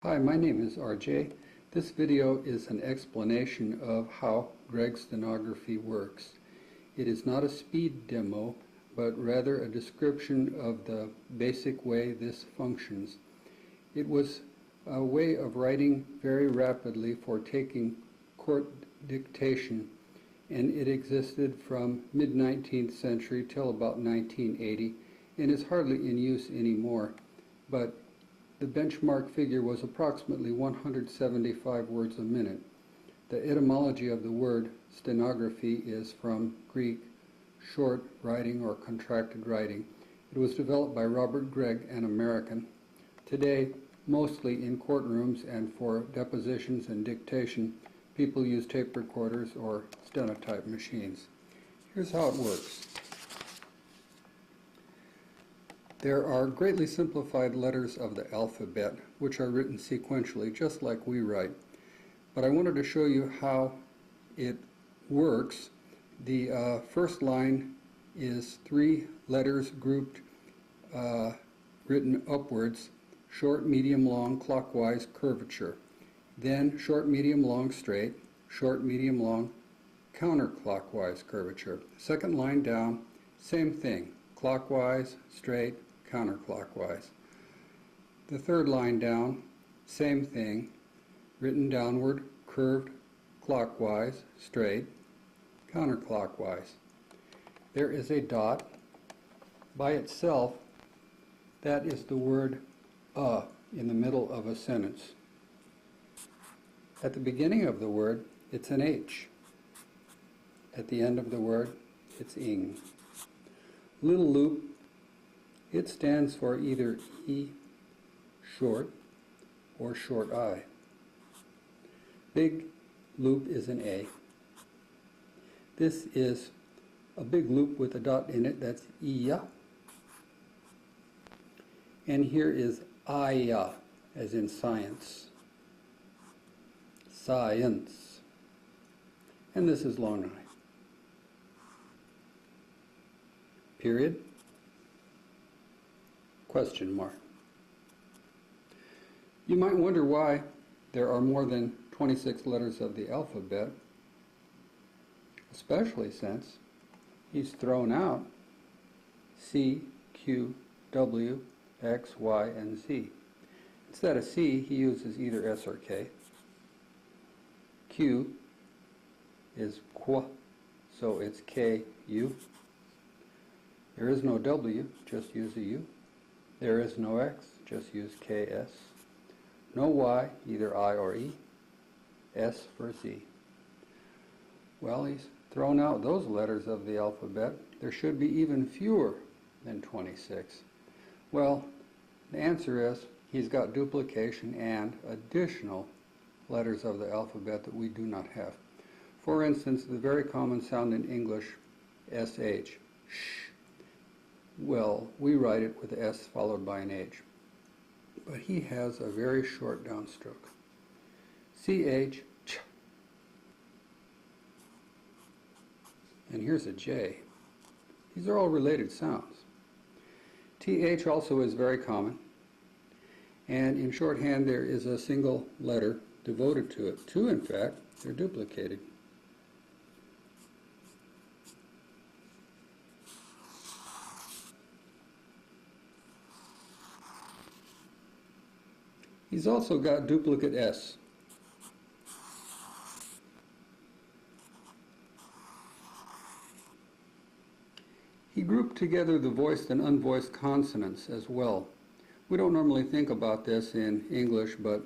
Hi, my name is RJ. This video is an explanation of how Gregg stenography works. It is not a speed demo, but rather a description of the basic way this functions. It was a way of writing very rapidly for taking court dictation, and it existed from mid-19th century till about 1980 and is hardly in use anymore. But the benchmark figure was approximately 175 words a minute. The etymology of the word stenography is from Greek, short writing or contracted writing. It was developed by Robert Gregg, an American. Today, mostly in courtrooms and for depositions and dictation, people use tape recorders or stenotype machines. Here's how it works. There are greatly simplified letters of the alphabet, which are written sequentially, just like we write. But I wanted to show you how it works. The first line is 3 letters grouped, written upwards, short, medium, long, clockwise, curvature. Then short, medium, long, straight, short, medium, long, counterclockwise, curvature. Second line down, same thing, clockwise, straight, counterclockwise. The third line down, same thing, written downward, curved, clockwise, straight, counterclockwise. There is a dot. By itself, that is the word in the middle of a sentence. At the beginning of the word, it's an H. At the end of the word, it's ing. Little loop, it stands for either E, short, or short I. Big loop is an A. This is a big loop with a dot in it, that's Iya. And here is Aya, as in science. Science. And this is long I. Period. Question mark. You might wonder why there are more than 26 letters of the alphabet, especially since he's thrown out C, Q, W, X, Y, and Z. Instead of C, he uses either S or K. Q is Qu, so it's K, U. There is no W, just use a U. There is no X, just use KS. No Y, either I or E. S for Z. Well, he's thrown out those letters of the alphabet. There should be even fewer than 26. Well, the answer is he's got duplication and additional letters of the alphabet that we do not have. For instance, the very common sound in English, SH, sh. Well, we write it with S followed by an H. But he has a very short downstroke. CH, ch. And here's a J. These are all related sounds. TH also is very common. And in shorthand there is a single letter devoted to it. 2, in fact, they're duplicated. He's also got duplicate S. He grouped together the voiced and unvoiced consonants as well. We don't normally think about this in English, but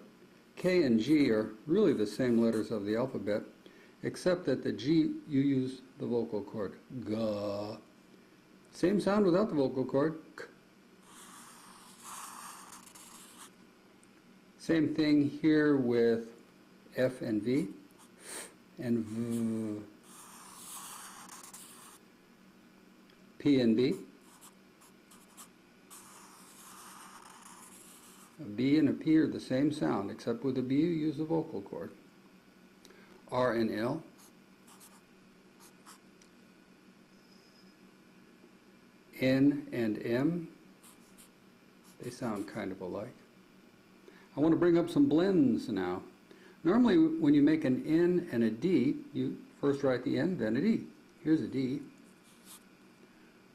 K and G are really the same letters of the alphabet, except that the G, you use the vocal cord. Ga. Same sound without the vocal cord. K. Same thing here with F and V, and V, P and B. A B and a P are the same sound, except with a B you use the vocal cord. R and L. N and M, they sound kind of alike. I want to bring up some blends now. Normally when you make an N and a D, you first write the N, then a D. Here's a D.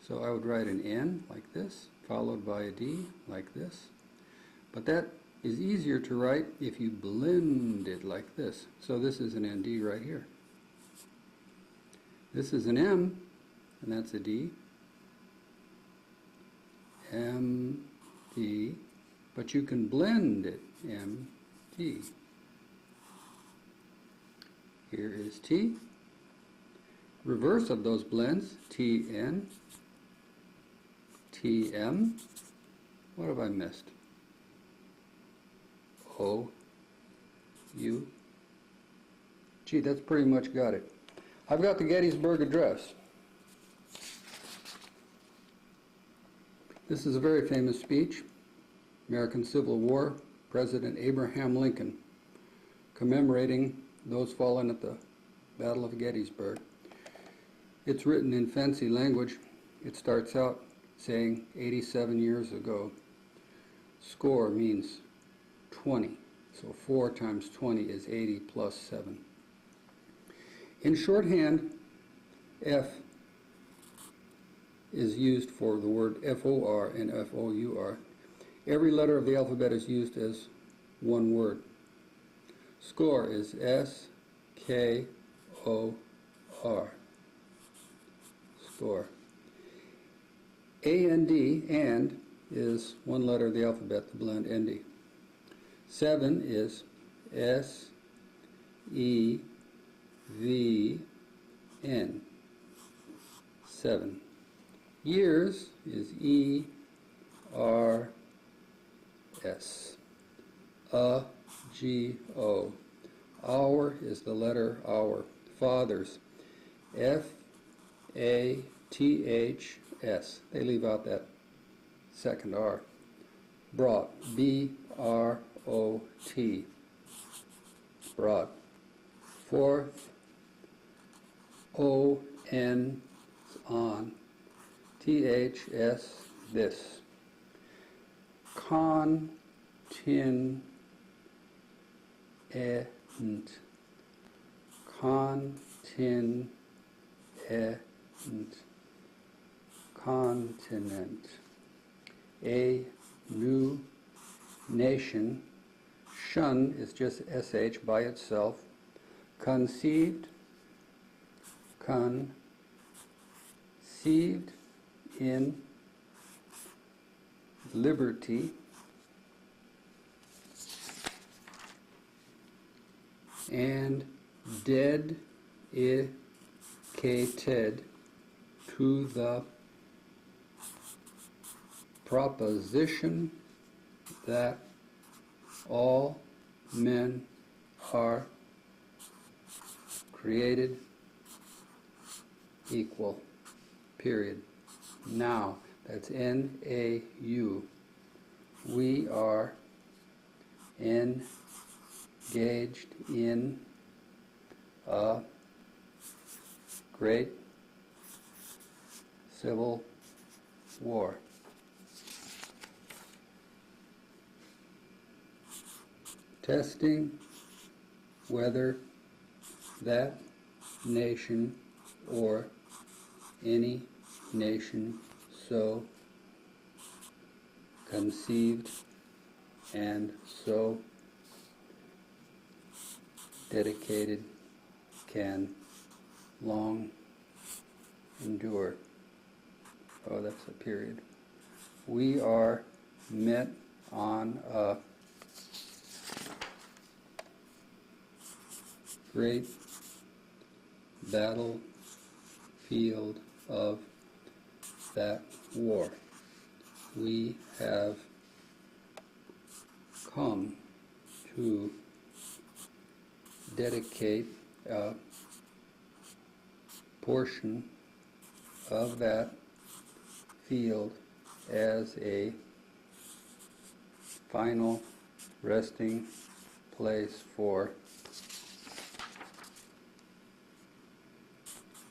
So I would write an N like this, followed by a D like this. But that is easier to write if you blend it like this. So this is an ND right here. This is an M, and that's a D. M, D, but you can blend it, M, D. Here is T. Reverse of those blends, TN, TM. What have I missed? O, U. Gee, that's pretty much got it. I've got the Gettysburg Address. This is a very famous speech, American Civil War, President Abraham Lincoln, commemorating those fallen at the Battle of Gettysburg. It's written in fancy language. It starts out saying 87 years ago. Score means 20, so 4 times 20 is 80 plus 7. In shorthand, F is used for the word FOR and FOUR. Every letter of the alphabet is used as one word. Score is S-K-O-R. Score. A-N-D, and, is one letter of the alphabet, the blend ND. 7 is S-E-V-N. 7. Years is E-R-S. A-G-O. Hour is the letter hour. Fathers. F-A-T-H-S. They leave out that second R. Brought. B-R-O-T. Brought. Fourth. O-N. On. T-H-S. This. Continent. Continent. Continent. A new nation. Shun is just SH by itself. Conceived. Conceived in liberty. And dedicated to the proposition that all men are created equal. Period. Now, that's N-A-U. We are engaged in a great civil war. Testing whether that nation or any nation so conceived and so dedicated can long endure. Oh, that's a period. We are met on a great battlefield of that war. We have come to dedicate a portion of that field as a final resting place for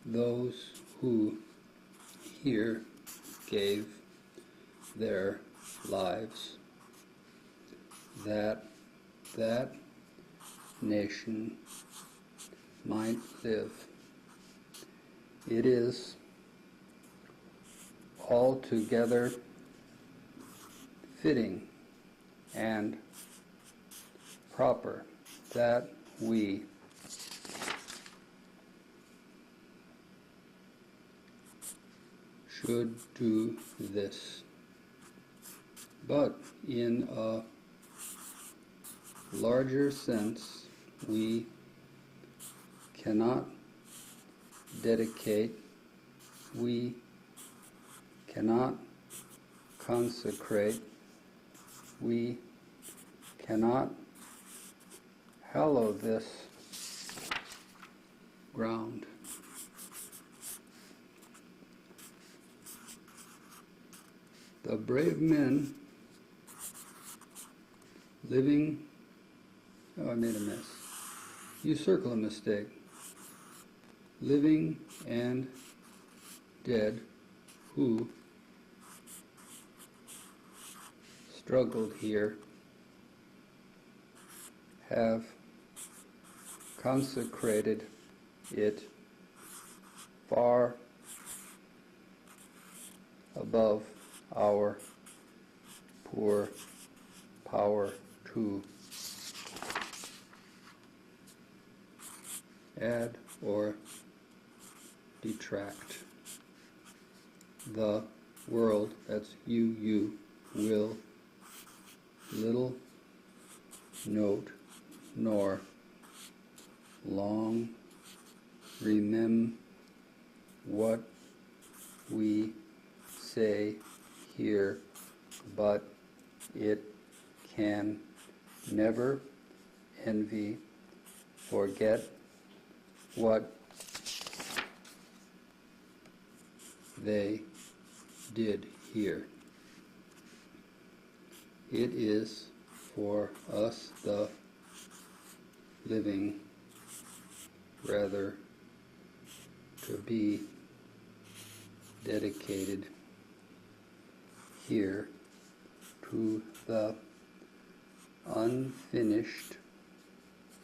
those who here gave their lives. That that nation might live. It is altogether fitting and proper that we should do this. But in a larger sense, we cannot dedicate, we cannot consecrate, we cannot hallow this ground. The brave men living, oh, I made a mess. You circle a mistake. Living and dead who struggled here have consecrated it far above our poor power to add or detract. The world, that's you, will little note nor long remember what we say here, but it can never envy, forget what they did here. It is for us, the living, rather to be dedicated here to the unfinished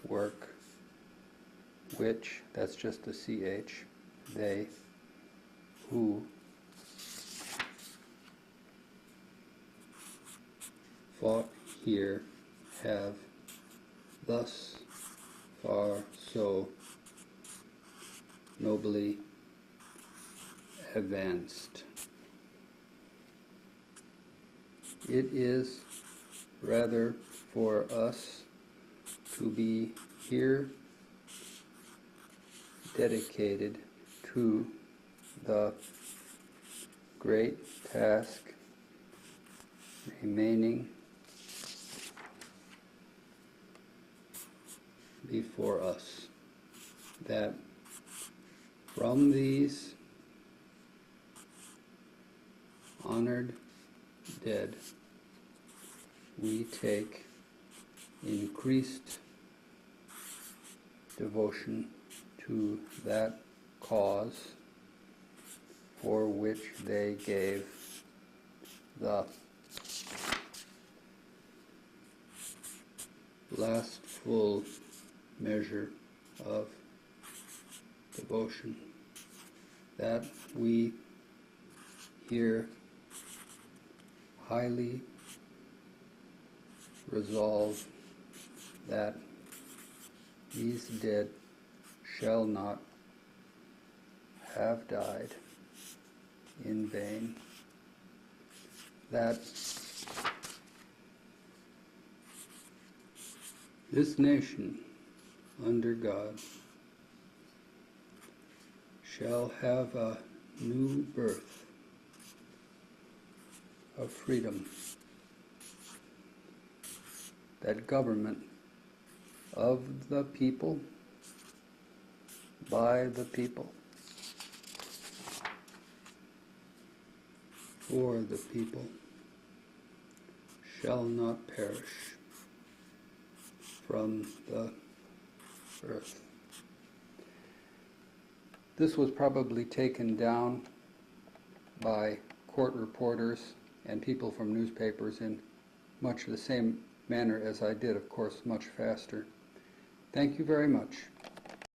work, which, that's just a CH, they who fought here have thus far so nobly advanced. It is rather for us to be here dedicated to the great task remaining before us, that from these honored dead we take increased devotion to that cause for which they gave the last full measure of devotion, that we here highly resolve that these dead shall not have died in vain, that this nation under God shall have a new birth of freedom, that government of the people, by the people, for the people, shall not perish from the earth. This was probably taken down by court reporters and people from newspapers in much the same manner as I did, of course, much faster. Thank you very much.